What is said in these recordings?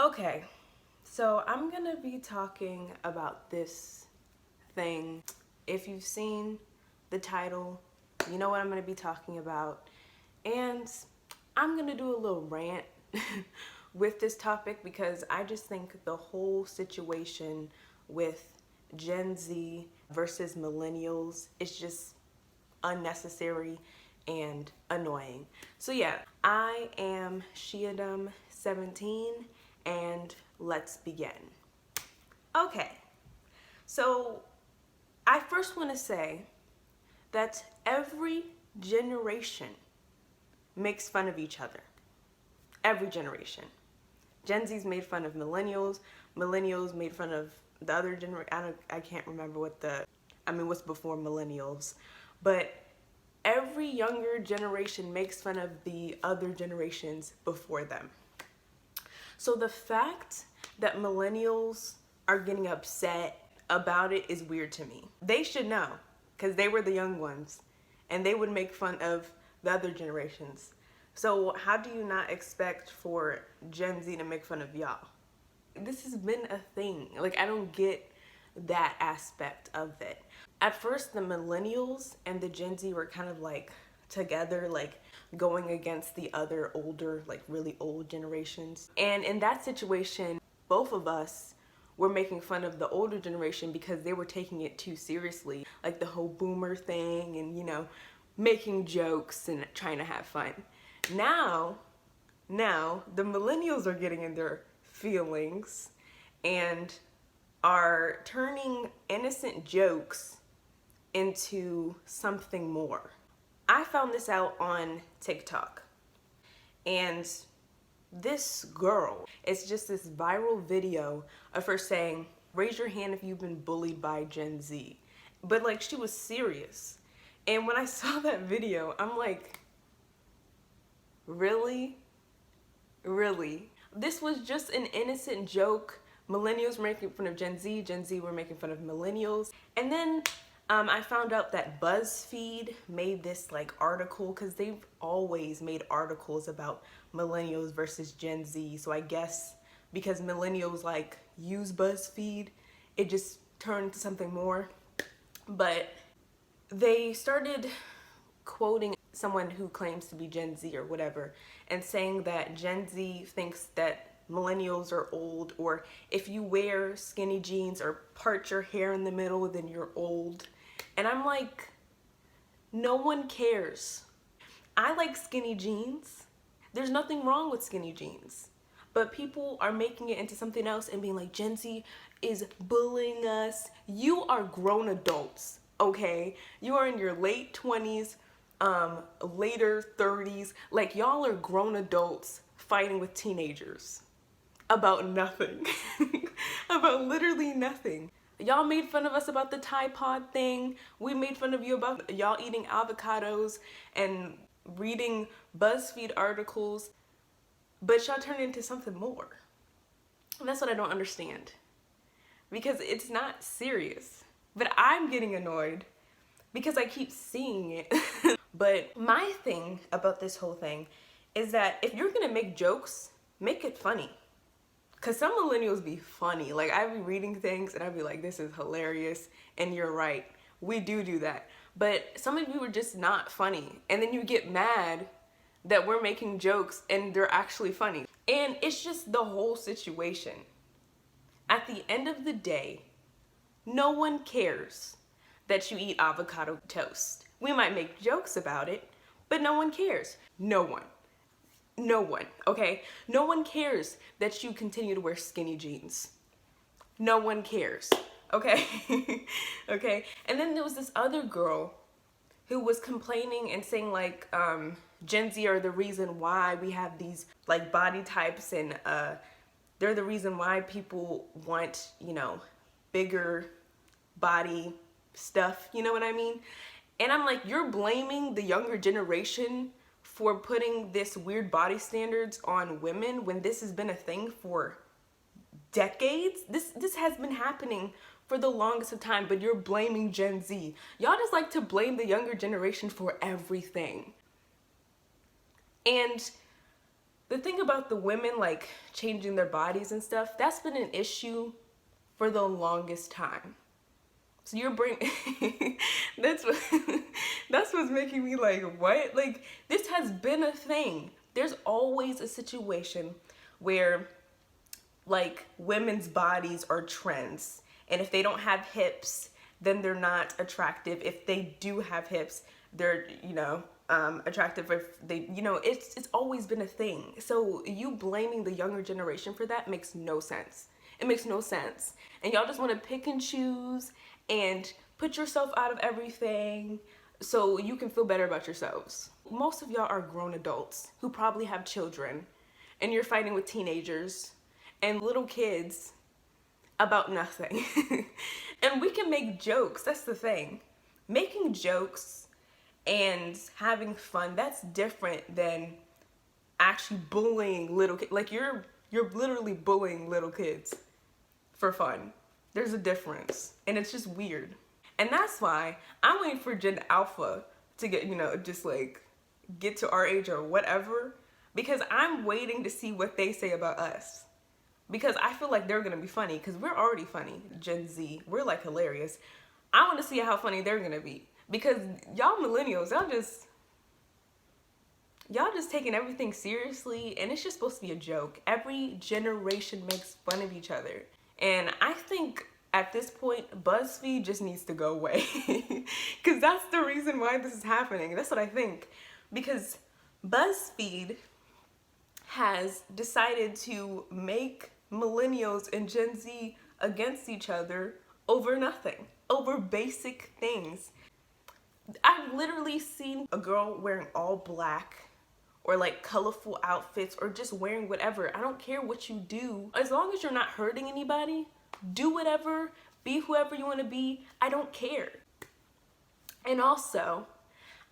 Okay, so I'm gonna be talking about this thing. If you've seen the title, you know what I'm gonna be talking about. And I'm gonna do a little rant with this topic because I just think the whole situation with Gen Z versus millennials is just unnecessary and annoying. So yeah, I am SHEAHDUMB 17 and let's begin. Okay, so I first want to say that every generation makes fun of each other. Every generation. Gen Z's made fun of millennials. Millennials made fun of the other generation. I can't remember what's before millennials. But every younger generation makes fun of the other generations before them. So the fact that millennials are getting upset about it is weird to me. They should know, because they were the young ones, and they would make fun of the other generations. So how do you not expect for Gen Z to make fun of y'all? This has been a thing. Like, I don't get that aspect of it. At first, the millennials and the Gen Z were kind of like together, like going against the other older, like really old generations. And in that situation, both of us were making fun of the older generation because they were taking it too seriously. Like the whole boomer thing and, making jokes and trying to have fun. Now, the millennials are getting in their feelings and are turning innocent jokes into something more. I found this out on TikTok, and this girl, it's just this viral video of her saying, raise your hand if you've been bullied by Gen Z. But like, she was serious. And when I saw that video, I'm like, really? Really? This was just an innocent joke. Millennials were making fun of Gen Z were making fun of millennials. And then I found out that BuzzFeed made this like article, because they've always made articles about millennials versus Gen Z. So I guess because millennials like use BuzzFeed, it just turned into something more. But they started quoting someone who claims to be Gen Z or whatever, and saying that Gen Z thinks that millennials are old, or if you wear skinny jeans or part your hair in the middle, then you're old. And I'm like, no one cares. I like skinny jeans. There's nothing wrong with skinny jeans. But people are making it into something else and being like, Gen Z is bullying us. You are grown adults, okay? You are in your late 20s, later 30s. Like, y'all are grown adults fighting with teenagers about nothing. About literally nothing. Y'all made fun of us about the Tide Pod thing. We made fun of you about y'all eating avocados and reading BuzzFeed articles. But y'all turned into something more. And that's what I don't understand. Because it's not serious. But I'm getting annoyed because I keep seeing it. But my thing about this whole thing is that if you're gonna make jokes, make it funny. Cause some millennials be funny. Like, I be reading things and I be like, this is hilarious. And you're right, we do that. But some of you are just not funny. And then you get mad that we're making jokes and they're actually funny. And it's just the whole situation. At the end of the day, no one cares that you eat avocado toast. We might make jokes about it, but no one cares. No one, okay? No one cares that you continue to wear skinny jeans. No one cares, okay? Okay? And then there was this other girl who was complaining and saying like, Gen Z are the reason why we have these like body types, and they're the reason why people want, bigger body stuff, you know what I mean? And I'm like, you're blaming the younger generation for putting this weird body standards on women when this has been a thing for decades. This has been happening for the longest of time, but you're blaming Gen Z. Y'all just like to blame the younger generation for everything. And the thing about the women like changing their bodies and stuff, that's been an issue for the longest time. So you're bringing that's what that's what's making me like, what? Like, this has been a thing. There's always a situation where like women's bodies are trends, and if they don't have hips, then they're not attractive. If they do have hips, they're, you know, attractive. If they, you know, it's always been a thing. So you blaming the younger generation for that makes no sense. It makes no sense. And y'all just want to pick and choose and put yourself out of everything so you can feel better about yourselves. Most of y'all are grown adults who probably have children, and you're fighting with teenagers and little kids about nothing. And we can make jokes. That's the thing. Making jokes and having fun, that's different than actually bullying little kids. Like, you're literally bullying little kids for fun. There's a difference, and it's just weird. And that's why I'm waiting for Gen Alpha to get, you know, just like get to our age or whatever, because I'm waiting to see what they say about us. Because I feel like they're gonna be funny, because we're already funny. Gen Z, we're like hilarious. I want to see how funny they're gonna be, because y'all millennials, y'all just taking everything seriously, and it's just supposed to be a joke. Every generation makes fun of each other, and I think at this point BuzzFeed just needs to go away, because that's the reason why this is happening. That's what I think, because BuzzFeed has decided to make millennials and Gen Z against each other over nothing, over basic things. I've literally seen a girl wearing all black or like colorful outfits or just wearing whatever. I don't care what you do. As long as you're not hurting anybody, do whatever, be whoever you want to be. I don't care. And also,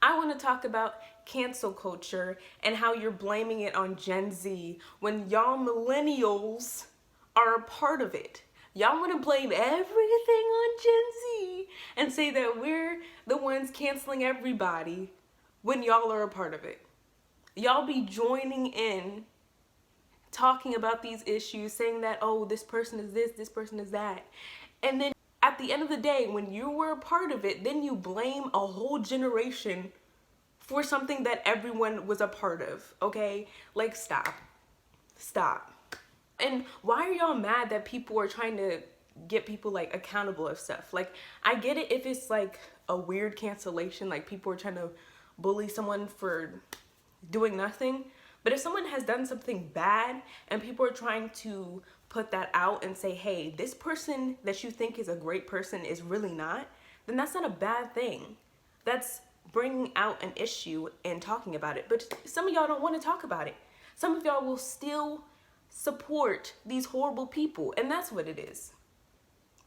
I want to talk about cancel culture and how you're blaming it on Gen Z when y'all millennials are a part of it. Y'all want to blame everything on Gen Z and say that we're the ones canceling everybody when y'all are a part of it. Y'all be joining in, talking about these issues, saying that, oh, this person is this person is that. And then at the end of the day, when you were a part of it, then you blame a whole generation for something that everyone was a part of, okay? Like, stop. Stop. And why are y'all mad that people are trying to get people like accountable of stuff? Like, I get it if it's like a weird cancellation, like people are trying to bully someone for doing nothing. But if someone has done something bad and people are trying to put that out and say, hey, this person that you think is a great person is really not, then that's not a bad thing. That's bringing out an issue and talking about it. But some of y'all don't want to talk about it. Some of y'all will still support these horrible people, and that's what it is.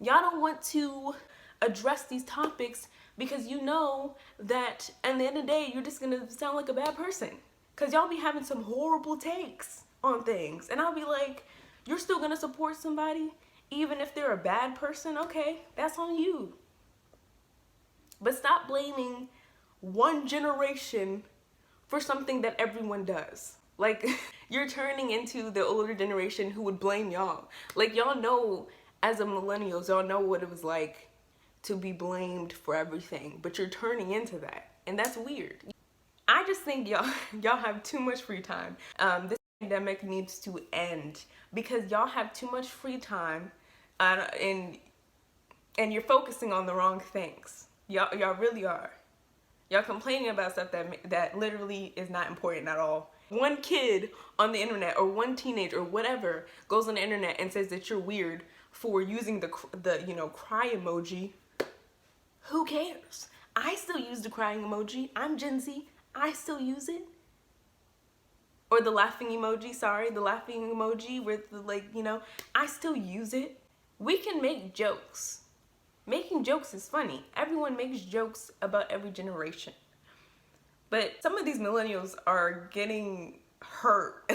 Y'all don't want to address these topics because you know that at the end of the day, you're just gonna sound like a bad person. Cause y'all be having some horrible takes on things, and I'll be like, you're still gonna support somebody even if they're a bad person? Okay, that's on you. But stop blaming one generation for something that everyone does. Like, you're turning into the older generation who would blame y'all. Like, y'all know, as a millennials, y'all know what it was like to be blamed for everything, but you're turning into that, and that's weird. I just think y'all have too much free time. This pandemic needs to end because y'all have too much free time, and you're focusing on the wrong things. Y'all really are. Y'all complaining about stuff that literally is not important at all. One kid on the internet or one teenager or whatever goes on the internet and says that you're weird for using the cry emoji. Who cares? I still use the crying emoji. I'm Gen Z. I still use it. Or the laughing emoji, the laughing emoji with the, I still use it. We can make jokes. Making jokes is funny. Everyone makes jokes about every generation. But some of these millennials are getting hurt.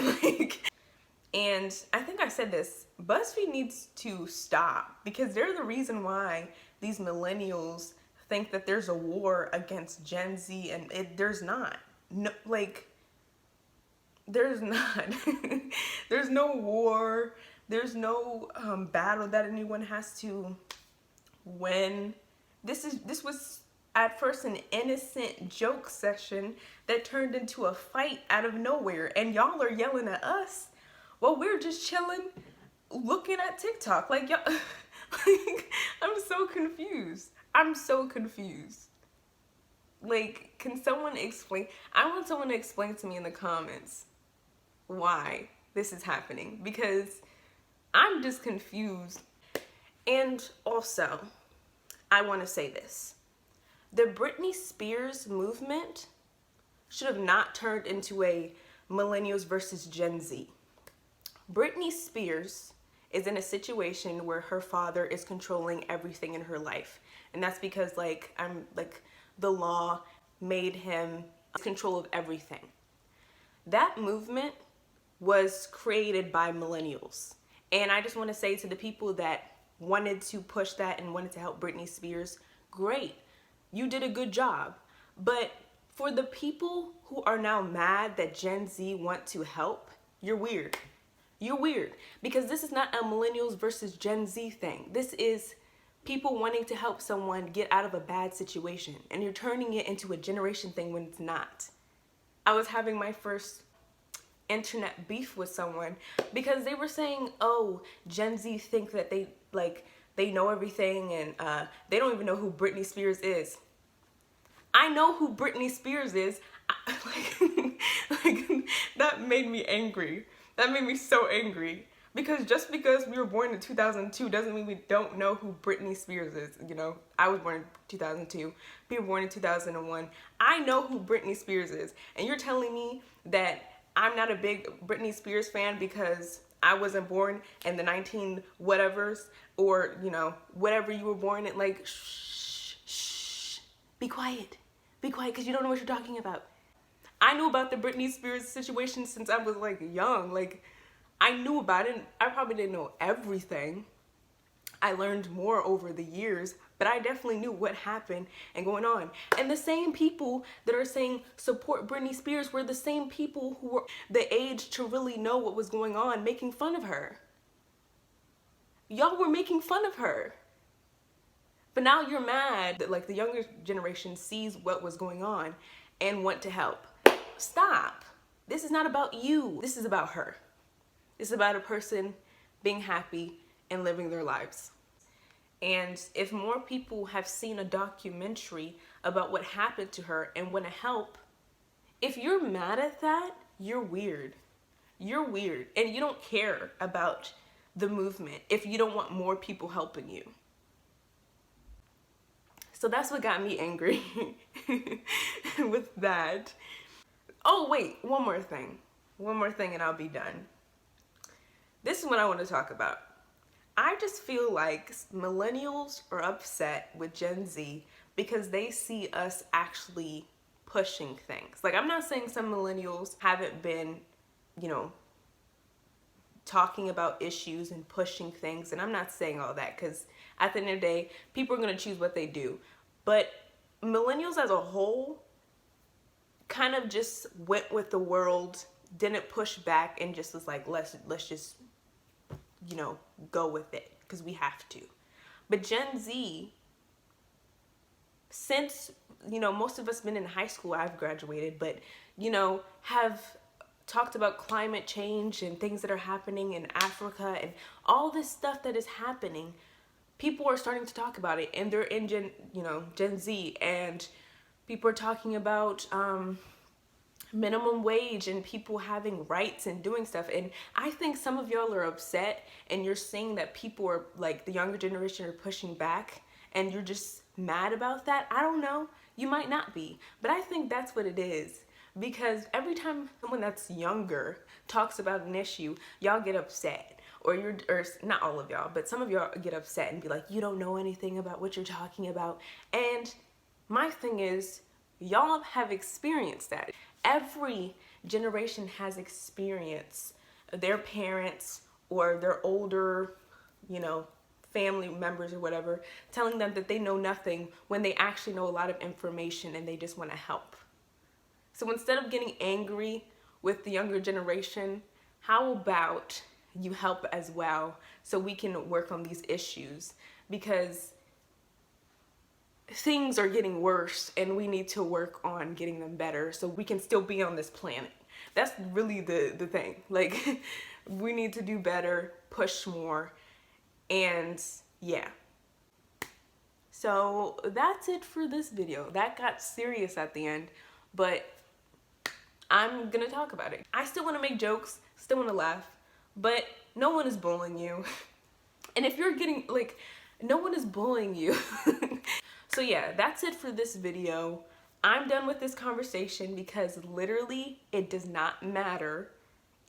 And I think I said this, BuzzFeed needs to stop because they're the reason why these millennials think that there's a war against Gen Z, and there's not. No, There's not. There's no war. There's no battle that anyone has to win. This was at first an innocent joke session that turned into a fight out of nowhere, and y'all are yelling at us while we're just chilling looking at TikTok. Like, y'all, like, I'm so confused. I'm so confused. Like, can someone explain? I want someone to explain to me in the comments why this is happening, because I'm just confused. And also, I want to say this. The Britney Spears movement should have not turned into a Millennials versus Gen Z. Britney Spears is in a situation where her father is controlling everything in her life. And that's because the law made him control of everything. That movement was created by millennials. And I just want to say to the people that wanted to push that and wanted to help Britney Spears, great. You did a good job. But for the people who are now mad that Gen Z want to help, you're weird. You're weird, because this is not a millennials versus Gen Z thing. This is people wanting to help someone get out of a bad situation, and you're turning it into a generation thing when it's not. I was having my first internet beef with someone because they were saying, oh, Gen Z think that they know everything, and they don't even know who Britney Spears is. I know who Britney Spears is. That made me angry. That made me so angry, because just because we were born in 2002 doesn't mean we don't know who Britney Spears is. You know, I was born in 2002. People were born in 2001. I know who Britney Spears is, and you're telling me that I'm not a big Britney Spears fan because I wasn't born in the 19 whatevers, or, you know, whatever you were born in. Like, shh, be quiet, because you don't know what you're talking about. I knew about the Britney Spears situation since I was like young. Like, I knew about it. I probably didn't know everything. I learned more over the years, but I definitely knew what happened and going on. And the same people that are saying support Britney Spears were the same people who were the age to really know what was going on, making fun of her. Y'all were making fun of her. But now you're mad that, like, the younger generation sees what was going on and want to help. Stop. This is not about you. This is about her. This is about a person being happy and living their lives. And if more people have seen a documentary about what happened to her and want to help, if you're mad at that, you're weird. You're weird. And you don't care about the movement if you don't want more people helping you. So that's what got me angry with that. Oh, wait, one more thing and I'll be done. This is what I want to talk about. I just feel like millennials are upset with Gen Z because they see us actually pushing things. Like, I'm not saying some millennials haven't been, you know, talking about issues and pushing things, and I'm not saying all that, because at the end of the day, people are going to choose what they do. But millennials as a whole kind of just went with the world, didn't push back, and just was like, let's just, you know, go with it because we have to. But Gen Z, since, you know, most of us been in high school, I've graduated, but, you know, have talked about climate change and things that are happening in Africa and all this stuff that is happening. People are starting to talk about it, and they're in Gen Z, and people are talking about minimum wage and people having rights and doing stuff. And I think some of y'all are upset, and you're saying that people are, like, the younger generation are pushing back, and you're just mad about that. I don't know. You might not be, but I think that's what it is. Because every time someone that's younger talks about an issue, y'all get upset. Or not all of y'all, but some of y'all get upset and be like, you don't know anything about what you're talking about. And my thing is, y'all have experienced that. Every generation has experienced their parents or their older, you know, family members or whatever, telling them that they know nothing when they actually know a lot of information and they just want to help. So instead of getting angry with the younger generation, how about you help as well so we can work on these issues, because things are getting worse and we need to work on getting them better so we can still be on this planet. That's really the thing. Like, we need to do better, push more, and yeah. So that's it for this video. That got serious at the end, but I'm gonna talk about it. I still wanna make jokes, still wanna laugh, but no one is bullying you. And if you're getting, like, no one is bullying you. So yeah, that's it for this video. I'm done with this conversation because literally it does not matter.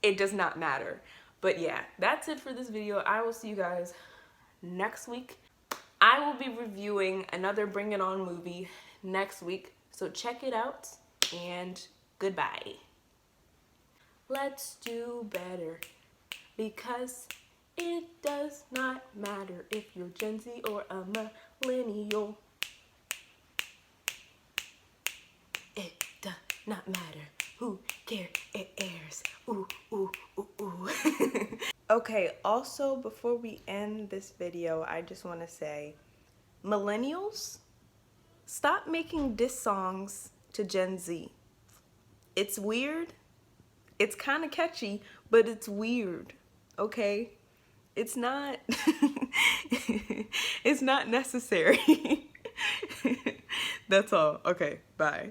It does not matter. But yeah, that's it for this video. I will see you guys next week. I will be reviewing another Bring It On movie next week. So check it out and goodbye. Let's do better because it does not matter if you're Gen Z or a millennial. It does not matter. Who cares? Ooh, ooh, ooh, ooh. Okay, also before we end this video, I just want to say, millennials, stop making diss songs to Gen Z. It's weird. It's kind of catchy, but it's weird, okay? It's not, it's not necessary. That's all. Okay, bye.